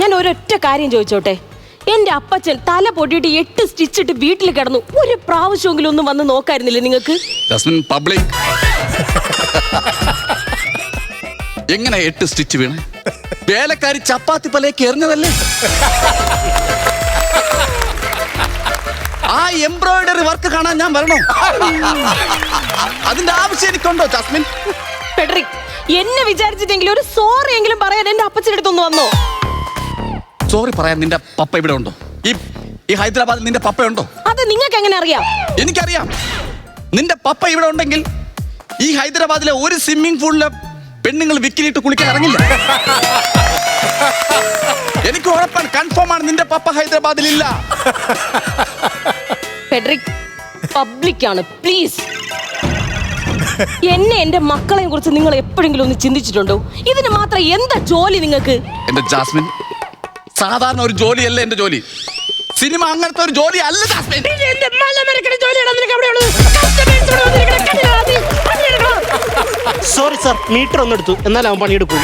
ഞാൻ ഒരൊറ്റ കാര്യം ചോദിച്ചോട്ടെ, എന്റെ അപ്പച്ചൻ തല പൊട്ടിയിട്ട് 8 സ്റ്റിച്ചിട്ട് വീട്ടിൽ കിടന്നു. ഒരു പ്രാവശ്യമെങ്കിലും ഒന്നും വന്ന് നോക്കായിരുന്നില്ലേ നിങ്ങൾക്ക്? പബ്ലിക് എങ്ങനെ 8 സ്റ്റിച്ച് വീണ്? വേലക്കാരി ചപ്പാത്തി പലേക്ക് എറിഞ്ഞതല്ലേ? ആ എംബ്രോയിഡറി വർക്ക് കാണാൻ ഞാൻ വരണോ? അതിന്റെ ആവശ്യം എനിക്കുണ്ടോ ജാസ്മിൻ? ഫെഡറിക്, എന്നെ വിചാരിച്ചിട്ടെങ്കിലും ഒരു സോറി എങ്കിലും പറയാൻ എന്റെ അപ്പച്ചൻ്റെ അടുത്തൊന്ന് വന്നോ? സോറി പറയാൻ നിന്റെ പപ്പ ഇവിടെ ഉണ്ടോ? ഈ ഹൈദരാബാദിൽ നിന്റെ പപ്പ ഉണ്ടോ? അത് നിങ്ങൾക്ക് എങ്ങനെ അറിയാം? എനിക്കറിയാം. നിന്റെ പപ്പ ഇവിടെ ഉണ്ടെങ്കിൽ ഈ ഹൈദരാബാദിലെ ഒരു സ്വിമ്മിംഗ് പൂളിലെ പെണ്ണുങ്ങൾ വിക്കിലിട്ട് കുളിക്കാൻ ഇറങ്ങില്ല. എനിക്ക് ഉറപ്പാണ്, കൺഫേം ആണ്, നിന്റെ പപ്പ ഹൈദരാബാദിൽ ഇല്ല. ഫെഡറിക്, പബ്ലിക്കാണ്, പ്ലീസ്. എന്നെ എന്റെ മക്കളെയും കുറിച്ച് നിങ്ങൾ എപ്പോഴെങ്കിലും ഒന്ന് ചിന്തിച്ചിട്ടുണ്ടോ? ഇതിന് മാത്രം എന്താ ജോലി നിങ്ങൾക്ക്? എന്റെ ജാസ്മിൻ, സാധാരണ ഒരു ജോലിയല്ല എന്റെ ജോലി. സിനിമ അങ്ങനത്തെ ഒരു ജോലി അല്ല ജാസ്മിൻ. സോറി സാർ, മീറ്റർ ഒന്നെടുത്തു, എന്നാലും അവൻ പണിയെടുക്കും.